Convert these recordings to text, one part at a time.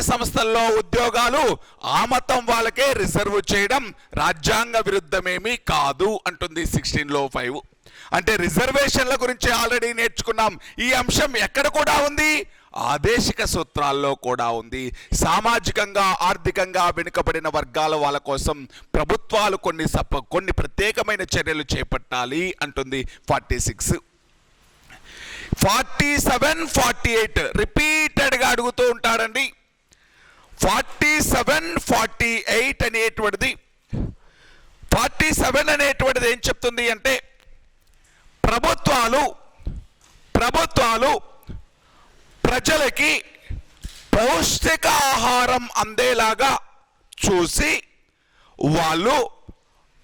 సంస్థల్లో ఉద్యోగాలు ఆ మతం వాళ్ళకే రిజర్వ్ చేయడం రాజ్యాంగ విరుద్ధమేమీ కాదు అంటుంది 16(5). అంటే రిజర్వేషన్ల గురించి ఆల్రెడీ నేర్చుకున్నాం. ఈ అంశం ఎక్కడ కూడా ఉంది? ఆదేశిక సూత్రాల్లో కూడా ఉంది. సామాజికంగా ఆర్థికంగా వెనుకబడిన వర్గాల వాళ్ళ కోసం ప్రభుత్వాలు కొన్ని ప్రత్యేకమైన చర్యలు చేపట్టాలి అంటుంది 46. 47, 48 రిపీటెడ్గా అడుగుతూ ఉంటాడండి. 47, 48 అనేటువంటిది 47 అనేటువంటిది ఏం చెప్తుంది అంటే ప్రభుత్వాలు ప్రజలకి పౌష్టికాహారం అందేలాగా చూసి వాళ్ళు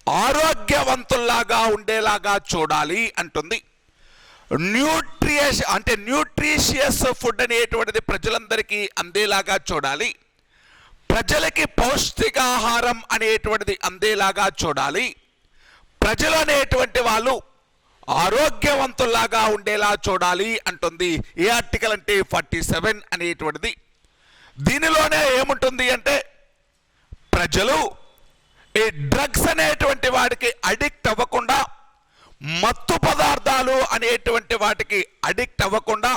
ఆరోగ్యవంతుల్లాగా ఉండేలాగా చూడాలి అంటుంది. న్యూట్రిషియస్ ఫుడ్ అనేటువంటిది ప్రజలందరికీ అందేలాగా చూడాలి. ప్రజలకి పౌష్టికాహారం అనేటువంటిది అందేలాగా చూడాలి. ప్రజలు అనేటువంటి వాళ్ళు ఆరోగ్యవంతుల్లాగా ఉండేలా చూడాలి అంటుంది. ఏ ఆర్టికల్ అంటే 47 అనేటువంటిది. దీనిలోనే ఏముంటుంది అంటే ప్రజలు ఈ డ్రగ్స్ అనేటువంటి వాటికి అడిక్ట్ అవ్వకుండా, మత్తు పదార్థాలు అనేటువంటి వాటికి అడిక్ట్ అవ్వకుండా,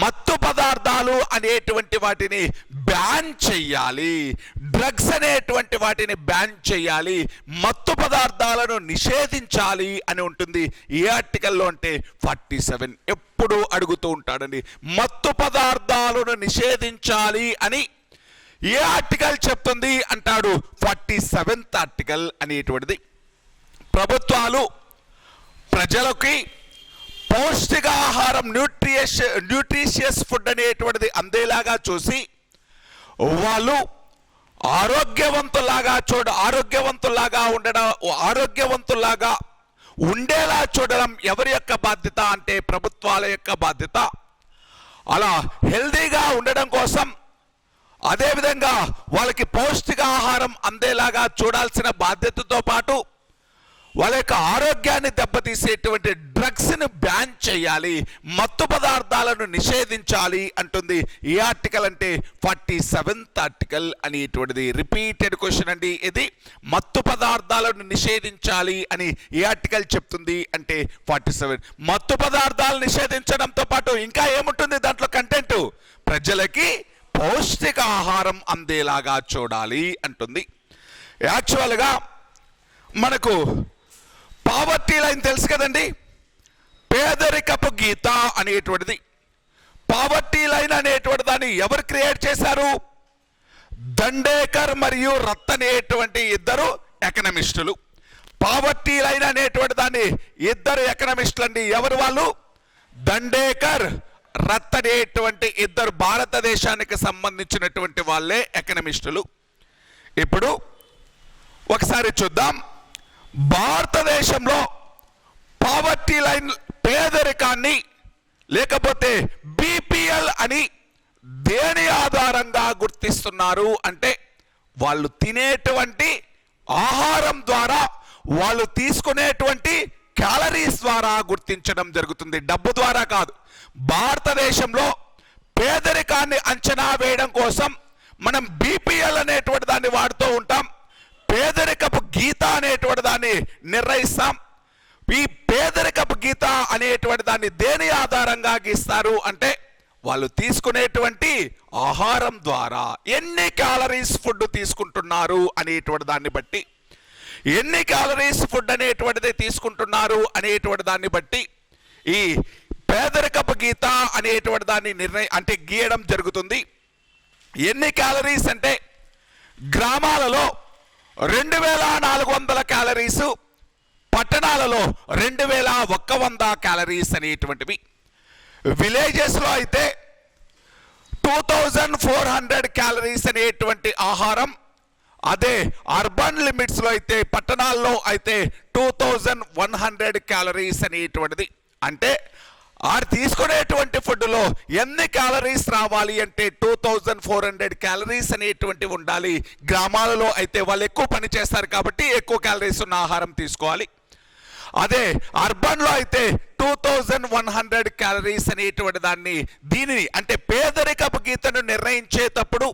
మత్తు పదార్థాలు అనేటువంటి వాటిని బ్యాన్ చెయ్యాలి. డ్రగ్స్ అనేటువంటి వాటిని బ్యాన్ చెయ్యాలి, మత్తు పదార్థాలను నిషేధించాలి అని ఉంటుంది. ఏ ఆర్టికల్లో అంటే 47. ఎప్పుడు అడుగుతూ ఉంటాడండి, మత్తు పదార్థాలను నిషేధించాలి అని ఏ ఆర్టికల్ చెప్తుంది అంటాడు. 47th ఆర్టికల్ అనేటువంటిది. ప్రభుత్వాలు ప్రజలకి పౌష్టికాహారం న్యూట్రిషియస్ ఫుడ్ అనేటువంటిది అందేలాగా చూసి వాళ్ళు ఆరోగ్యవంతుల్లాగా ఉండేలా చూడడం ఎవరి యొక్క బాధ్యత అంటే ప్రభుత్వాల యొక్క బాధ్యత. అలా హెల్దీగా ఉండడం కోసం, అదేవిధంగా వాళ్ళకి పౌష్టికాహారం అందేలాగా చూడాల్సిన బాధ్యతతో పాటు వాళ్ళ యొక్క ఆరోగ్యాన్ని దెబ్బతీసేటువంటి డ్రగ్స్ని బ్యాన్ చేయాలి, మత్తు పదార్థాలను నిషేధించాలి అంటుంది. ఈ ఆర్టికల్ అంటే 47th ఆర్టికల్ అనేటువంటిది. రిపీటెడ్ క్వశ్చన్ అండి ఇది. మత్తు పదార్థాలను నిషేధించాలి అని ఏ ఆర్టికల్ చెప్తుంది అంటే 47. మత్తు పదార్థాలు నిషేధించడంతో పాటు ఇంకా ఏముంటుంది దాంట్లో కంటెంట్? ప్రజలకి పౌష్టికాహారం అందేలాగా చూడాలి అంటుంది. యాక్చువల్గా మనకు పావర్టీ లైన్ తెలుసు కదండి, పేదరికపు గీత అనేటువంటిది. పావర్టీ లైన్ అనేటువంటి దాన్ని ఎవరు క్రియేట్ చేశారు? దండేకర్ మరియు రత్ అనేటువంటి ఇద్దరు ఎకనమిస్టులు. పావర్టీ లైన్ అనేటువంటి దాన్ని ఇద్దరు ఎకనమిస్టులు అండి. ఎవరు వాళ్ళు? దండేకర్, రత్ అనేటువంటి ఇద్దరు భారతదేశానికి సంబంధించినటువంటి వాళ్ళే ఎకనమిస్టులు. ఇప్పుడు ఒకసారి చూద్దాం. భారతదేశంలో పావర్టీ లైన్, పేదరికాన్ని లేకపోతే బీపీఎల్ అని దేని ఆధారంగా గుర్తిస్తున్నారు అంటే వాళ్ళు తినేటువంటి ఆహారం ద్వారా, వాళ్ళు తీసుకునేటువంటి క్యాలరీస్ ద్వారా గుర్తించడం జరుగుతుంది, డబ్బు ద్వారా కాదు. భారతదేశంలో పేదరికాన్ని అంచనా వేయడం కోసం మనం బీపీఎల్ అనేటువంటి దాన్ని వాడుతూ ఉంటాం. పేదరికపు గీత అనేటువంటి దాన్ని నిర్ణయిస్తాం. ఈ పేదరికపు గీత అనేటువంటి దాన్ని దేని ఆధారంగా గీస్తారు అంటే వాళ్ళు తీసుకునేటువంటి ఆహారం ద్వారా ఎన్ని క్యాలరీస్ ఫుడ్ తీసుకుంటున్నారు అనేటువంటి దాన్ని బట్టి, ఎన్ని క్యాలరీస్ ఫుడ్ అనేటువంటిది తీసుకుంటున్నారు అనేటువంటి దాన్ని బట్టి ఈ పేదరికపు గీత అనేటువంటి దాన్ని గీయడం జరుగుతుంది. ఎన్ని క్యాలరీస్ అంటే గ్రామాలలో 2400 క్యాలరీస్, పట్టణాలలో 2100 క్యాలరీస్ అనేటువంటివి. విలేజెస్లో అయితే 2400 క్యాలరీస్ అనేటువంటి ఆహారం, అదే అర్బన్ లిమిట్స్లో అయితే, పట్టణాల్లో అయితే 2100 క్యాలరీస్ అనేటువంటిది. అంటే తీసుకునేటువంటి ఫుడ్లో ఎన్ని క్యాలరీస్ రావాలి అంటే 2400 క్యాలరీస్ అనేటువంటివి ఉండాలి. గ్రామాలలో అయితే వాళ్ళు ఎక్కువ పని చేస్తారు కాబట్టి ఎక్కువ క్యాలరీస్ ఉన్న ఆహారం తీసుకోవాలి. అదే అర్బన్లో అయితే 2100 క్యాలరీస్ అనేటువంటి దీనిని అంటే పేదరికపు గీతను నిర్ణయించేటప్పుడు,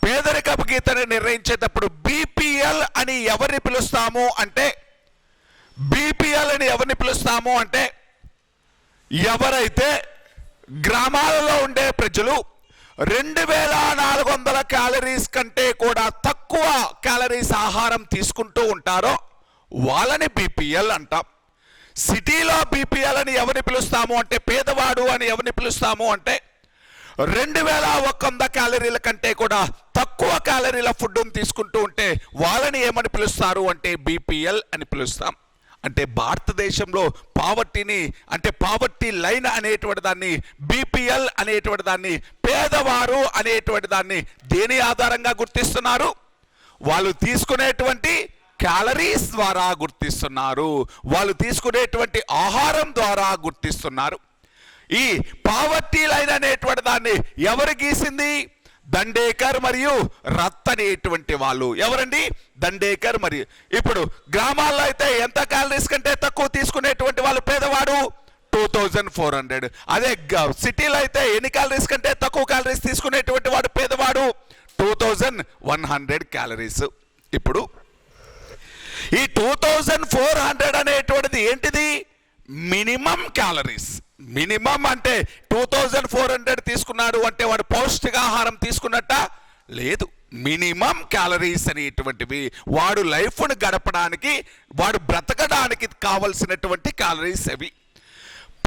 పేదరికపు గీతని నిర్ణయించేటప్పుడు బీపీఎల్ అని ఎవరిని పిలుస్తాము అంటే, బీపీఎల్ అని ఎవరిని పిలుస్తాము అంటే, ఎవరైతే గ్రామాలలో ఉండే ప్రజలు 2400 క్యాలరీస్ కంటే కూడా తక్కువ క్యాలరీస్ ఆహారం తీసుకుంటూ ఉంటారో వాళ్ళని బీపీఎల్ అంటాం. సిటీలో బీపీఎల్ అని ఎవరిని పిలుస్తాము అంటే, పేదవాడు అని ఎవరిని పిలుస్తాము అంటే, 2100 క్యాలరీల కంటే కూడా తక్కువ క్యాలరీల ఫుడ్ని తీసుకుంటూ ఉంటే వాళ్ళని ఏమని పిలుస్తారు అంటే బీపీఎల్ అని పిలుస్తాం. అంటే భారతదేశంలో పావర్టీని, అంటే పావర్టీ లైన్ అనేటువంటి దాన్ని, బీపీఎల్ అనేటువంటి దాన్ని, పేదవారు అనేటువంటి దాన్ని దేని ఆధారంగా గుర్తిస్తున్నారు? వాళ్ళు తీసుకునేటువంటి క్యాలరీస్ ద్వారా గుర్తిస్తున్నారు, వాళ్ళు తీసుకునేటువంటి ఆహారం ద్వారా గుర్తిస్తున్నారు. ఈ పావర్టీ లైన్ అనేటువంటి దాన్ని ఎవరు గీసింది? దండేకర్ మరియు రత్ అనేటువంటి వాళ్ళు. ఎవరండి? దండేకర్ మరియు. ఇప్పుడు గ్రామాల్లో అయితే ఎంత క్యాలరీస్ కంటే తక్కువ తీసుకునేటువంటి వాళ్ళు పేదవాడు? 2400. అదే సిటీలో అయితే ఎన్ని క్యాలరీస్ కంటే తక్కువ క్యాలరీస్ తీసుకునేటువంటి వాడు పేదవాడు? 2100 క్యాలరీస్. ఇప్పుడు ఈ 2400 అనేటువంటిది ఏంటిది? Minimum calories. మినిమం అంటే 2400 తీసుకున్నాడు అంటే వాడు పౌష్టికాహారం తీసుకున్నట్ట? లేదు. మినిమం క్యాలరీస్ అనేటువంటివి వాడు లైఫ్ను గడపడానికి, వాడు బ్రతకడానికి కావలసినటువంటి క్యాలరీస్ అవి.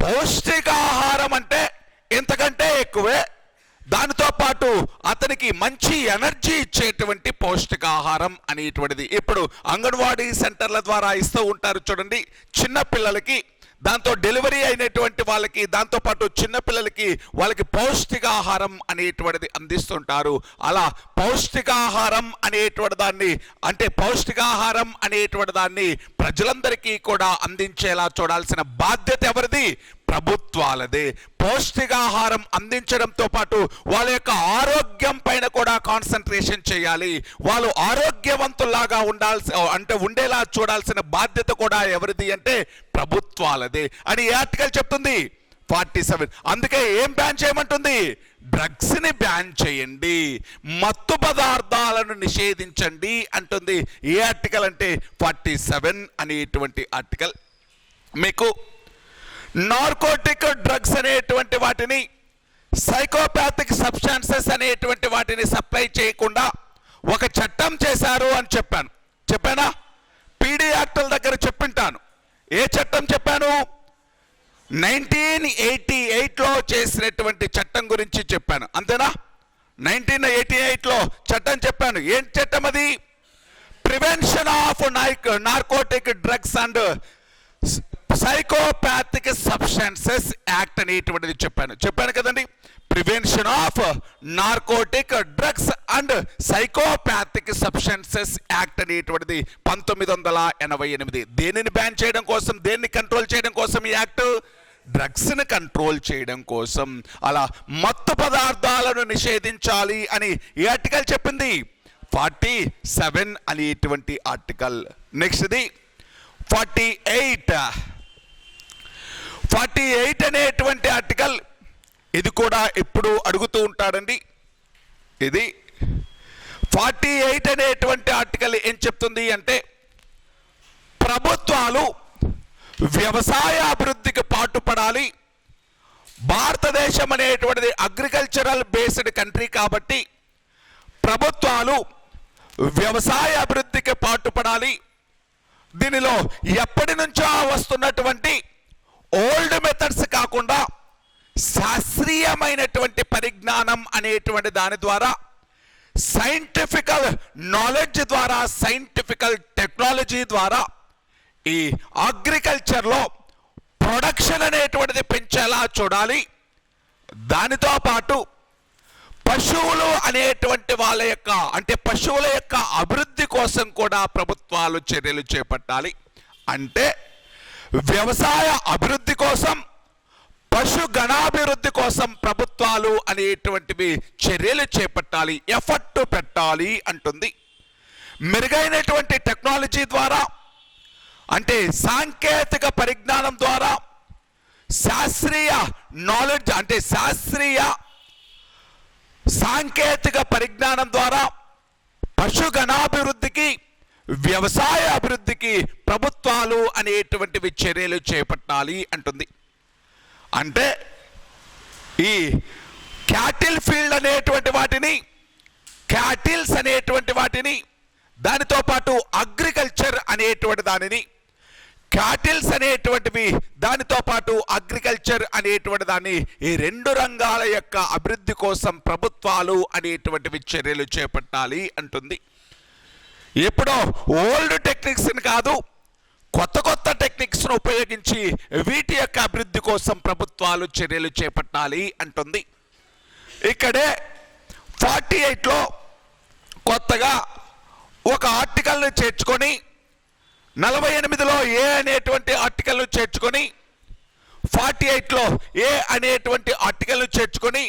పౌష్టికాహారం అంటే ఇంతకంటే ఎక్కువే, దానితో పాటు అతనికి మంచి ఎనర్జీ ఇచ్చేటువంటి పౌష్టికాహారం అనేటువంటిది. ఇప్పుడు అంగన్వాడీ సెంటర్ల ద్వారా ఇస్తూ ఉంటారు చూడండి చిన్న పిల్లలకి, దాంతో డెలివరీ అయినటువంటి వాళ్ళకి, దాంతోపాటు చిన్నపిల్లలకి వాళ్ళకి పౌష్టికాహారం అనేటువంటిది అందిస్తుంటారు. అలా పౌష్టికాహారం అనేటువంటి దాన్ని, అంటే పౌష్టికాహారం అనేటువంటి దాన్ని ప్రజలందరికీ కూడా అందించేలా చూడాల్సిన బాధ్యత ఎవరిది? ప్రభుత్వాలదే. పౌష్టికాహారం అందించడంతో పాటు వాళ్ళ యొక్క ఆరోగ్యం పైన కూడా కాన్సన్ట్రేషన్ చేయాలి. వాళ్ళు ఆరోగ్యవంతుల్లాగా ఉండేలా చూడాల్సిన బాధ్యత కూడా ఎవరిది అంటే ప్రభుత్వాలదే అని ఈ ఆర్టికల్ చెప్తుంది 47. అందుకే ఏం బ్యాన్ చేయమంటుంది? డ్రగ్స్ ని బ్యాన్ చేయండి, మత్తు పదార్థాలను నిషేధించండి అంటుంది. ఏ ఆర్టికల్ అంటే 47 అనేటువంటి ఆర్టికల్. మీకు నార్కోటిక్ డ్రగ్స్ అనేటువంటి వాటిని, సైకోపాథిక్ సబ్స్టాన్సెస్ అనేటువంటి వాటిని సప్లై చేయకుండా ఒక చట్టం చేశారు అని చెప్పానా? పీడీ యాక్టుల దగ్గర చెప్పింటాను. ఏ చట్టం చెప్పాను? 1988లో చేసినటువంటి చట్టం గురించి చెప్పాను, అంతేనా? 1988లో చట్టం చెప్పాను. ఏం చట్టం అది? Prevention of narcotic drugs and psychopathic substances act అనేటువంటిది చెప్పాను కదండి. Prevention of narcotic drugs and psychopathic substances act అనేటువంటిది 1988. దేనిని బ్యాన్ చేయడం కోసం, దేన్ని కంట్రోల్ చేయడం కోసం ఈ యాక్ట్? డ్రగ్స్ ని కంట్రోల్ చేయడం కోసం. అలా మత్తు పదార్థాలను నిషేధించాలి అని ఈ ఆర్టికల్ చెప్పింది 47 అనేటువంటి ఆర్టికల్. నెక్స్ట్ది 48 అనేటువంటి ఆర్టికల్. ఇది కూడా ఎప్పుడు అడుగుతూ ఉంటాడండి. ఇది 48 అనేటువంటి ఆర్టికల్ ఏం చెప్తుంది అంటే, ప్రభుత్వాలు వ్యవసాయ అభివృద్ధికి పాటుపడాలి. భారతదేశం అనేటువంటిది అగ్రికల్చరల్ బేస్డ్ కంట్రీ కాబట్టి ప్రభుత్వాలు వ్యవసాయ అభివృద్ధికి పాటుపడాలి. దీనిలో ఎప్పటి నుంచో వస్తున్నటువంటి ఓల్డ్ మెథడ్స్ కాకుండా శాస్త్రీయమైనటువంటి పరిజ్ఞానం అనేటువంటి దాని ద్వారా, సైంటిఫికల్ నాలెడ్జ్ ద్వారా, సైంటిఫికల్ టెక్నాలజీ ద్వారా ఈ అగ్రికల్చర్లో ప్రొడక్షన్ అనేటువంటిది పెంచేలా చూడాలి. దానితో పాటు పశువులు అనేటువంటి వాళ్ళ యొక్క, అంటే పశువుల యొక్క అభివృద్ధి కోసం కూడా ప్రభుత్వాలు చర్యలు చేపట్టాలి. అంటే వ్యవసాయ అభివృద్ధి కోసం, పశు గణాభివృద్ధి కోసం ప్రభుత్వాలు అనేటువంటివి చర్యలు చేపట్టాలి, ఎఫర్ట్ పెట్టాలి అంటుంది. మెరుగైనటువంటి టెక్నాలజీ ద్వారా, అంటే సాంకేతిక పరిజ్ఞానం ద్వారా, శాస్త్రీయ నాలెడ్జ్ అంటే శాస్త్రీయ సాంకేతిక పరిజ్ఞానం ద్వారా పశుగణాభివృద్ధికి, వ్యవసాయ అభివృద్ధికి ప్రభుత్వాలు అనేటువంటివి చర్యలు చేపట్టాలి అంటుంది. అంటే ఈ క్యాటిల్ ఫీల్డ్ అనేటువంటి వాటిని, క్యాటిల్స్ అనేటువంటి వాటిని, దానితో పాటు అగ్రికల్చర్ అనేటువంటి దానిని, క్యాటిల్స్ అనేటువంటివి దానితో పాటు అగ్రికల్చర్ అనేటువంటి దాన్ని, ఈ రెండు రంగాల యొక్క అభివృద్ధి కోసం ప్రభుత్వాలు అనేటువంటివి చర్యలు చేపట్టాలి అంటుంది. ఎప్పుడో ఓల్డ్ టెక్నిక్స్ని కాదు, కొత్త కొత్త టెక్నిక్స్ను ఉపయోగించి వీటి యొక్క అభివృద్ధి కోసం ప్రభుత్వాలు చర్యలు చేపట్టాలి అంటుంది. ఇక్కడే 48లో కొత్తగా ఒక ఆర్టికల్ని చేర్చుకొని, 48లో ఏ అనేటువంటి ఆర్టికల్ను చేర్చుకొని, 48లో ఏ అనేటువంటి ఆర్టికల్ను చేర్చుకొని,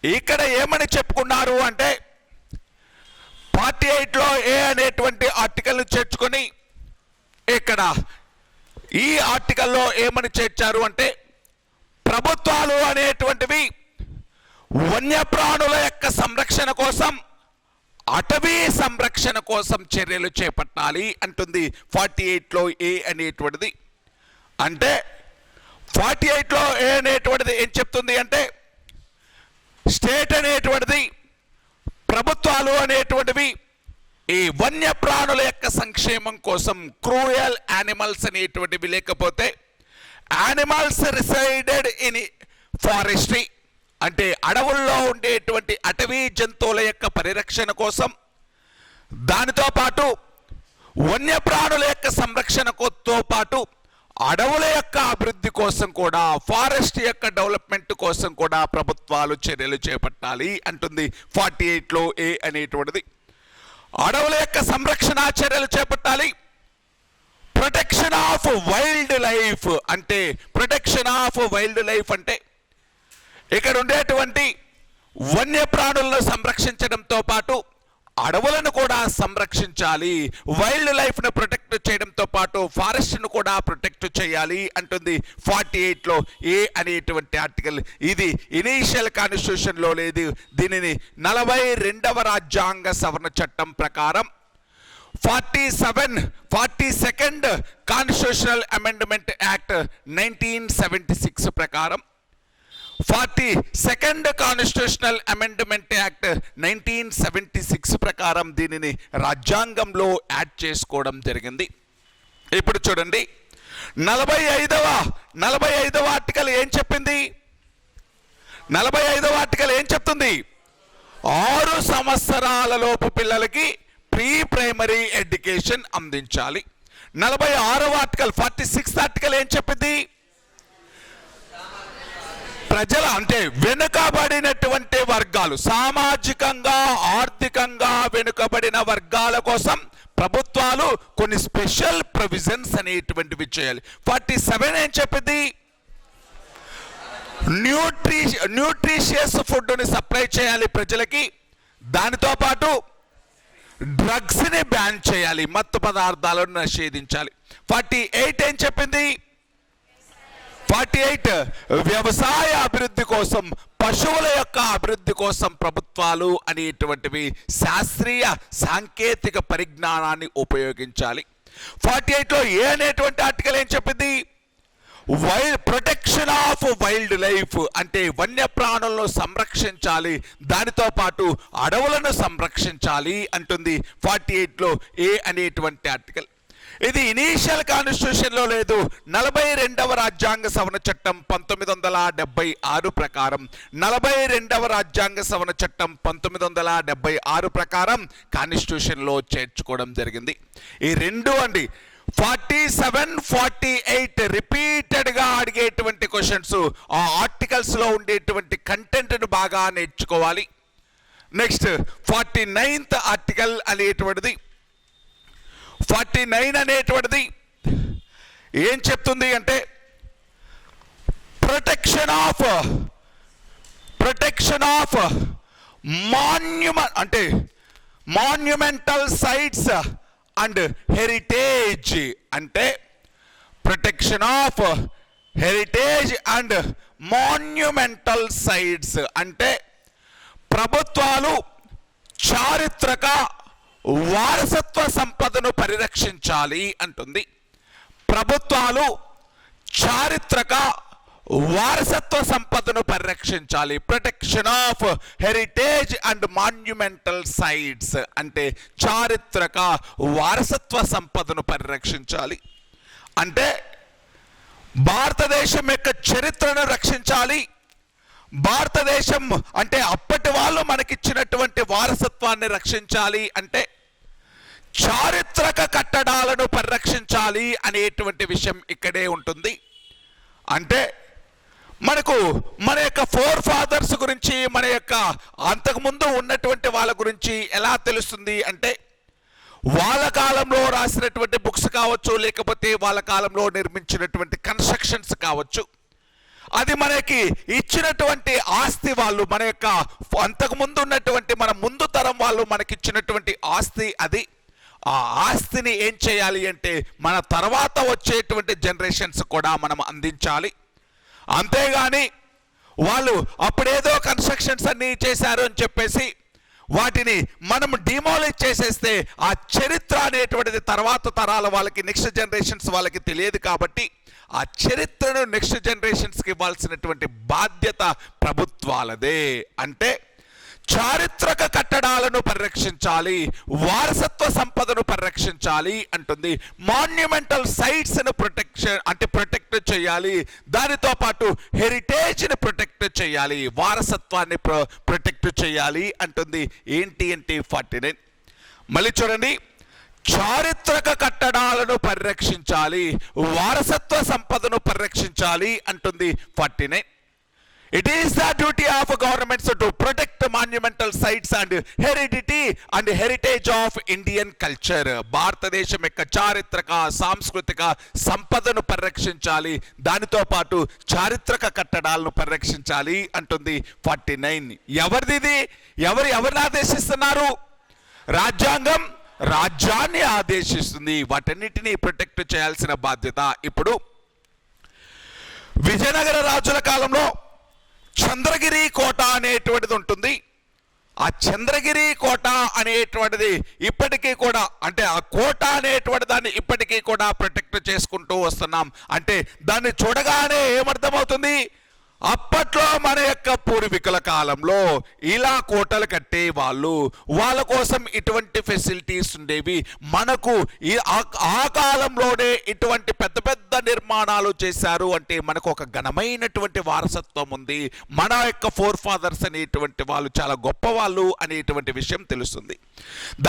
ఇక్కడ ఏమని చెప్పుకున్నారు అంటే 48లో ఏ అనేటువంటి ఆర్టికల్ను చేర్చుకొని, ఇక్కడ ఈ ఆర్టికల్లో ఏమని చేర్చారు అంటే ప్రభుత్వాలు అనేటువంటివి వన్యప్రాణుల యొక్క సంరక్షణ కోసం, అటవీ సంరక్షణ కోసం చర్యలు చేపట్టాలి అంటుంది 48లో ఏ అనేటువంటిది. అంటే 48లో ఏ అనేటువంటిది ఏం చెప్తుంది అంటే స్టేట్ అనేటువంటిది, ప్రభుత్వాలు అనేటువంటివి ఈ వన్యప్రాణుల యొక్క సంక్షేమం కోసం, క్రూయల్ యానిమల్స్ అనేటువంటివి, లేకపోతే యానిమల్స్ రిసైడెడ్ ఇన్ ఫారెస్ట్రీ అంటే అడవుల్లో ఉండేటువంటి అటవీ జంతువుల యొక్క పరిరక్షణ కోసం, దానితో పాటు వన్యప్రాణుల యొక్క సంరక్షణతో పాటు అడవుల యొక్క అభివృద్ధి కోసం కూడా, ఫారెస్ట్ యొక్క డెవలప్మెంట్ కోసం కూడా ప్రభుత్వాలు చర్యలు చేపట్టాలి అంటుంది 48లో ఏ అనేటువంటిది. అడవుల యొక్క సంరక్షణ చర్యలు చేపట్టాలి. ప్రొటెక్షన్ ఆఫ్ వైల్డ్ లైఫ్ అంటే, ప్రొటెక్షన్ ఆఫ్ వైల్డ్ లైఫ్ అంటే ఇక్కడ ఉండేటువంటి వన్యప్రాణులను సంరక్షించడంతో పాటు అడవులను కూడా సంరక్షించాలి. వైల్డ్ లైఫ్ను ప్రొటెక్ట్ చేయడంతో పాటు ఫారెస్ట్ను కూడా ప్రొటెక్ట్ చేయాలి అంటుంది 48లో ఏ అనేటువంటి ఆర్టికల్. ఇది ఇనీషియల్ కాన్స్టిట్యూషన్లో లేదు. దీనిని 42వ రాజ్యాంగ సవరణ చట్టం ప్రకారం 42nd కాన్స్టిట్యూషనల్ అమెండ్మెంట్ యాక్ట్ 1976 ప్రకారం, 42nd కాన్స్టిట్యూషనల్ అమెండ్మెంట్ యాక్ట్ 1976 ప్రకారం దీనిని రాజ్యాంగంలో యాడ్ చేసుకోవడం జరిగింది. ఇప్పుడు చూడండి 45వ ఆర్టికల్ ఏం చెప్పింది? 45వ ఆర్టికల్ ఏం చెప్తుంది? 6 సంవత్సరాల లోపు పిల్లలకి ప్రీ ప్రైమరీ ఎడ్యుకేషన్ అందించాలి. 46వ ఆర్టికల్ 46th ఆర్టికల్ ఏం చెప్పింది? ప్రజల అంటే వెనుకబడినటువంటి వర్గాలు, సామాజికంగా ఆర్థికంగా వెనుకబడిన వర్గాల కోసం ప్రభుత్వాలు కొన్ని స్పెషల్ ప్రొవిజన్స్ అనేటువంటివి చేయాలి. 47 ఏం చెప్పింది? న్యూట్రిషియస్ ఫుడ్ని సప్లై చేయాలి ప్రజలకి. దానితో పాటు డ్రగ్స్ని బ్యాన్ చేయాలి, మత్తు పదార్థాలను నిషేధించాలి. 48 ఏం చెప్పింది? 48 వ్యవసాయ అభివృద్ధి కోసం, పశువుల యొక్క అభివృద్ధి కోసం ప్రభుత్వాలు అనేటువంటివి శాస్త్రీయ సాంకేతిక పరిజ్ఞానాన్ని ఉపయోగించాలి. 48లో ఏ అనేటువంటి ఆర్టికల్ ఏం చెప్పింది? ప్రొటెక్షన్ ఆఫ్ వైల్డ్ లైఫ్ అంటే వన్యప్రాణులను సంరక్షించాలి, దానితో పాటు అడవులను సంరక్షించాలి అంటుంది 48లో ఏ అనేటువంటి ఆర్టికల్. ఇది ఇనీషియల్ కాన్స్టిట్యూషన్లో లేదు. 42వ రాజ్యాంగ సవరణ చట్టం 1976 ప్రకారం, 42వ రాజ్యాంగ సవరణ చట్టం 1976 ప్రకారం కాన్స్టిట్యూషన్లో చేర్చుకోవడం జరిగింది. ఈ రెండు అండి 47, 48 రిపీటెడ్గా అడిగేటువంటి క్వశ్చన్స్. ఆ ఆర్టికల్స్లో ఉండేటువంటి కంటెంట్ను బాగా నేర్చుకోవాలి. నెక్స్ట్ 49th ఆర్టికల్ అనేటువంటిది, 49 అనేటువంటిది ఏం చెప్తుంది అంటే protection of monumental sites and heritage అంటే protection of heritage and monumental sites అంటే ప్రభుత్వాలు చారిత్రక వారసత్వ సంపదను పరిరక్షించాలి అంటుంది. ప్రభుత్వాలు చారిత్రక వారసత్వ సంపదను పరిరక్షించాలి. Protection of heritage and monumental sites అంటే చారిత్రక వారసత్వ సంపదను పరిరక్షించాలి. అంటే భారతదేశం యొక్క చరిత్రను రక్షించాలి. భారతదేశం అంటే అప్పటి వాళ్ళు మనకిచ్చినటువంటి వారసత్వాన్ని రక్షించాలి. అంటే చారిత్రక కట్టడాలను పరిరక్షించాలి అనేటువంటి విషయం ఇక్కడే ఉంటుంది. అంటే మనకు మన యొక్క ఫోర్ ఫాదర్స్ గురించి, మన యొక్క అంతకుముందు ఉన్నటువంటి వాళ్ళ గురించి ఎలా తెలుస్తుంది అంటే వాళ్ళ కాలంలో రాసినటువంటి బుక్స్ కావచ్చు, లేకపోతే వాళ్ళ కాలంలో నిర్మించినటువంటి కన్స్ట్రక్షన్స్ కావచ్చు, అది మనకి ఇచ్చినటువంటి ఆస్తి, వాళ్ళు మన యొక్క అంతకుముందు ఉన్నటువంటి మన ముందు తరం వాళ్ళు మనకిచ్చినటువంటి ఆస్తి అది. ఆ ఆస్తిని ఏం చేయాలి అంటే మన తర్వాత వచ్చేటువంటి జనరేషన్స్ కూడా మనం అందించాలి. అంతేగాని వాళ్ళు అప్పుడేదో కన్స్ట్రక్షన్స్ అన్నీ చేశారు అని చెప్పేసి వాటిని మనం డిమాలిష్ చేసేస్తే ఆ చరిత్ర అనేటువంటిది తర్వాత తరాల వాళ్ళకి, నెక్స్ట్ జనరేషన్స్ వాళ్ళకి తెలియదు. కాబట్టి ఆ చరిత్రను నెక్స్ట్ జనరేషన్స్కి ఇవ్వాల్సినటువంటి బాధ్యత ప్రభుత్వాలదే. అంటే చారిత్రక కట్టడాలను పరిరక్షించాలి, వారసత్వ సంపదను పరిరక్షించాలి అంటుంది. మాన్యుమెంటల్ సైట్స్ను ప్రొటెక్ట్ చేయాలి. దానితో పాటు హెరిటేజ్ని ప్రొటెక్ట్ చేయాలి, వారసత్వాన్ని ప్రొటెక్ట్ చేయాలి అంటుంది. ఏంటి అంటే 49. మళ్ళీ చూడండి, చారిత్రక కట్టడాలను పరిరక్షించాలి, వారసత్వ సంపదను పరిరక్షించాలి అంటుంది 49. It is the duty of governments to protect monumental sites and heredity and heritage of Indian culture. భారతదేశం యొక్క చారిత్రక సాంస్కృతిక సంపదను పరిరక్షించాలి, దానితో పాటు చారిత్రక కట్టడాలను పరిరక్షించాలి అంటుంది 49. ఎవరిది? ఎవరిని ఆదేశిస్తున్నారు? రాజ్యాంగం రాజ్యాన్ని ఆదేశిస్తుంది. వాటన్నిటినీ ప్రొటెక్ట్ చేయాల్సిన బాధ్యత. ఇప్పుడు విజయనగర రాజుల కాలంలో చంద్రగిరి కోట అనేటువంటిది ఉంటుంది. ఆ చంద్రగిరి కోట అనేటువంటిది ఇప్పటికీ కూడా, అంటే ఆ కోట అనేటువంటి దాన్ని ఇప్పటికీ కూడా ప్రొటెక్ట్ చేసుకుంటూ వస్తున్నాం. అంటే దాన్ని చూడగానే ఏమర్థమవుతుంది? అప్పట్లో మన యొక్క పూర్వీకుల కాలంలో ఇలా కోటలు కట్టే వాళ్ళు, వాళ్ళ కోసం ఇటువంటి ఫెసిలిటీస్ ఉండేవి. మనకు ఆ కాలంలోనే ఇటువంటి పెద్ద పెద్ద నిర్మాణాలు చేశారు అంటే మనకు ఒక ఘనమైనటువంటి వారసత్వం ఉంది. మన యొక్క ఫోర్ ఫాదర్స్ అనేటువంటి వాళ్ళు చాలా గొప్ప వాళ్ళు అనేటువంటి విషయం తెలుస్తుంది.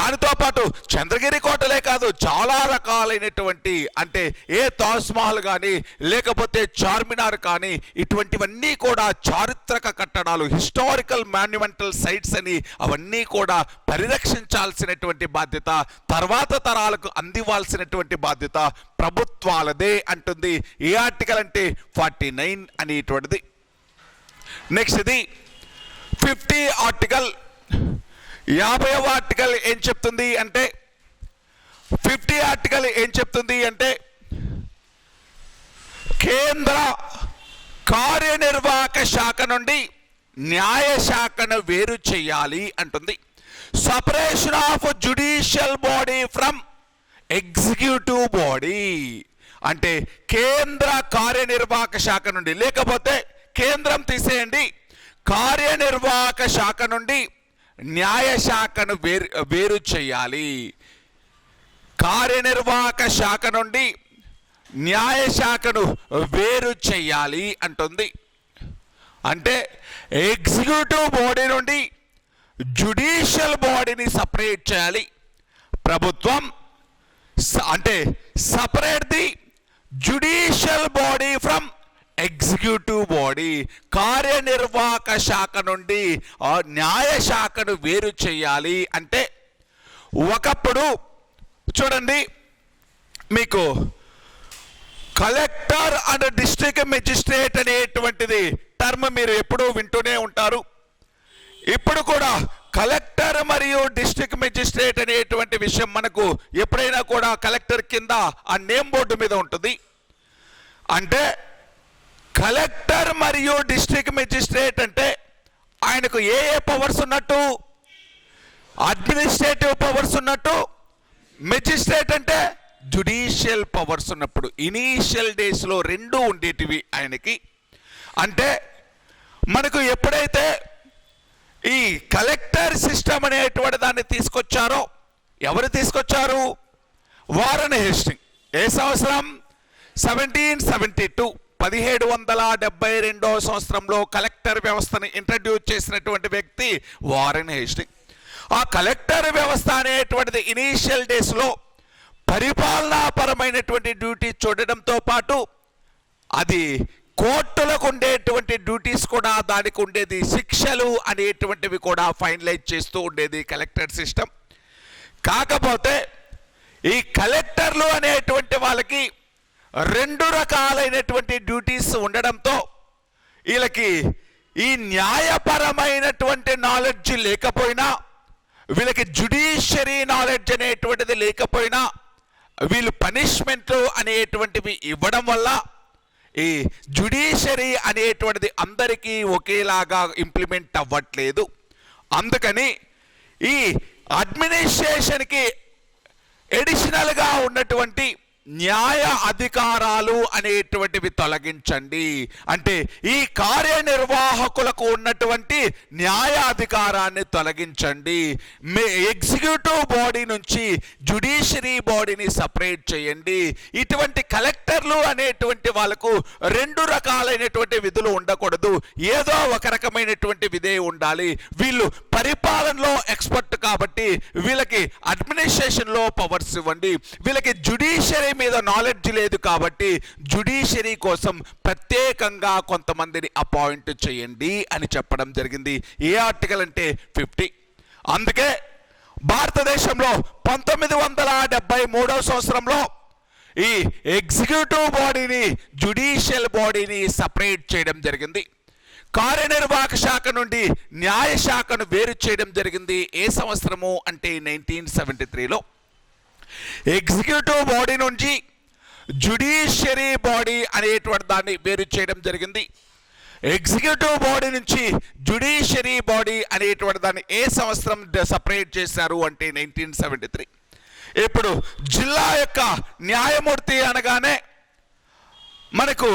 దానితో పాటు చంద్రగిరి కోటలే కాదు, చాలా రకాలైనటువంటి, అంటే ఏ తాజ్ మహల్ కానీ లేకపోతే చార్మినార్ కానీ, ఇటువంటివన్నీ కూడా చారిత్రక కట్టడాలు, హిస్టారికల్ మాన్యుమెంటల్ సైట్స్ అని, అవన్నీ కూడా పరిరక్షించాల్సినటువంటి బాధ్యత, తర్వాత తరాలకు అందివ్వాల్సినటువంటి బాధ్యత ప్రభుత్వాలదే అంటుంది. ఏ ఆర్టికల్ అంటే 49 అనేటువంటిది. నెక్స్ట్ ఇది 50 ఆర్టికల్. 50వ ఆర్టికల్ ఏం చెప్తుంది అంటే 50 ఆర్టికల్ ఏం చెప్తుంది అంటే కేంద్ర కార్యనిర్వాహక శాఖ నుండి న్యాయ శాఖను వేరు చేయాలి అంటుంది. Separation of judicial body from executive body. అంటే కేంద్ర కార్యనిర్వాహక శాఖ నుండి, లేకపోతే కేంద్రం తీసేయండి, కార్యనిర్వాహక శాఖ నుండి న్యాయ శాఖను వేరు చేయాలి. కార్యనిర్వాహక శాఖ నుండి న్యాయ శాఖను వేరు చేయాలి అంటుంది. అంటే ఎగ్జిక్యూటివ్ బాడీ నుండి జ్యుడిషియల్ బాడీని సపరేట్ చేయాలి ప్రభుత్వం. అంటే separate the judicial body from executive body. కార్యనిర్వాహక శాఖ నుండి న్యాయ శాఖను వేరు చేయాలి. అంటే ఒకప్పుడు చూడండి, మీకు కలెక్టర్ అండ్ డిస్ట్రిక్ట్ మెజిస్ట్రేట్ అనేటువంటిది టర్మ్ మీరు ఎప్పుడూ వింటూనే ఉంటారు. ఇప్పుడు కూడా కలెక్టర్ మరియు డిస్ట్రిక్ట్ మెజిస్ట్రేట్ అనేటువంటి విషయం మనకు ఎప్పుడైనా కూడా కలెక్టర్ కింద ఆ నేమ్ బోర్డు మీద ఉంటుంది. అంటే కలెక్టర్ మరియు డిస్ట్రిక్ట్ మెజిస్ట్రేట్ అంటే ఆయనకు ఏ ఏ పవర్స్ ఉన్నట్టు? అడ్మినిస్ట్రేటివ్ పవర్స్ ఉన్నట్టు, మెజిస్ట్రేట్ అంటే జుడిషియల్ పవర్స్ ఉన్నప్పుడు. ఇనీషియల్ డేస్లో రెండు ఉండేటివి ఆయనకి. అంటే మనకు ఎప్పుడైతే ఈ కలెక్టర్ సిస్టమ్ అనేటువంటి దాన్ని తీసుకొచ్చారో, ఎవరు తీసుకొచ్చారు? Warren Hasting. ఏ సంవత్సరం? 1772, 1772 సంవత్సరంలో కలెక్టర్ వ్యవస్థను ఇంట్రడ్యూస్ చేసినటువంటి వ్యక్తి వారన్ హేస్టింగ్. ఆ కలెక్టర్ వ్యవస్థ అనేటువంటిది ఇనీషియల్ డేస్లో పరిపాలనాపరమైనటువంటి డ్యూటీ చూడడంతో పాటు అది కోర్టులకు ఉండేటువంటి డ్యూటీస్ కూడా దానికి ఉండేది, శిక్షలు అనేటువంటివి కూడా ఫైనలైజ్ చేస్తూ ఉండేది కలెక్టర్ సిస్టమ్. కాకపోతే ఈ కలెక్టర్లు అనేటువంటి వాళ్ళకి రెండు రకాలైనటువంటి డ్యూటీస్ ఉండడంతో వీళ్ళకి ఈ న్యాయపరమైనటువంటి నాలెడ్జ్ లేకపోయినా, వీళ్ళకి జ్యుడిషియరీ నాలెడ్జ్ అనేటువంటిది లేకపోయినా, వీళ్ళు పనిష్మెంట్లు అనేటువంటివి ఇవ్వడం వల్ల ఈ జ్యుడిషియరీ అనేటువంటిది అందరికీ ఒకేలాగా ఇంప్లిమెంట్ అవ్వట్లేదు. అందుకని ఈ అడ్మినిస్ట్రేషన్కి ఎడిషనల్గా ఉన్నటువంటి న్యాయ అధికారాలు అనేటువంటివి తొలగించండి. అంటే ఈ కార్యనిర్వాహకులకు ఉన్నటువంటి న్యాయ అధికారాన్ని తొలగించండి. ఎగ్జిక్యూటివ్ బాడీ నుంచి జ్యుడిషియరీ బాడీని సపరేట్ చేయండి. ఇటువంటి కలెక్టర్లు అనేటువంటి వాళ్ళకు రెండు రకాలైనటువంటి విధులు ఉండకూడదు, ఏదో ఒక రకమైనటువంటి విధే ఉండాలి. వీళ్ళు పరిపాలనలో ఎక్స్పర్ట్ కాబట్టి వీళ్ళకి అడ్మినిస్ట్రేషన్లో పవర్స్ ఇవ్వండి. వీళ్ళకి జ్యుడిషియరీ మీద నాలెడ్జ్ లేదు కాబట్టి జ్యుడిషియరీ కోసం ప్రత్యేకంగా కొంతమందిని అపాయింట్ చేయండి అని చెప్పడం జరిగింది. ఏ ఆర్టికల్ అంటే 50. అందుకే భారతదేశంలో 1973 సంవత్సరంలో ఈ ఎగ్జిక్యూటివ్ బాడీని, జ్యుడిషియల్ బాడీని సపరేట్ చేయడం జరిగింది. కార్యనిర్వాహక శాఖ నుండి న్యాయ శాఖను వేరు చేయడం జరిగింది. ఏ సంవత్సరము అంటే 1973లో. ఎగ్జిక్యూటివ్ బాడీ నుంచి జ్యుడిషియరీ బాడీ అనేటువంటి దాన్ని వేరు చేయడం జరిగింది. ఎగ్జిక్యూటివ్ బాడీ నుంచి జ్యుడిషియరీ బాడీ అనేటువంటి దాన్ని ఏ సంవత్సరం సపరేట్ చేశారు అంటే 1973. ఇప్పుడు జిల్లా యొక్క న్యాయమూర్తి అనగానే మనకు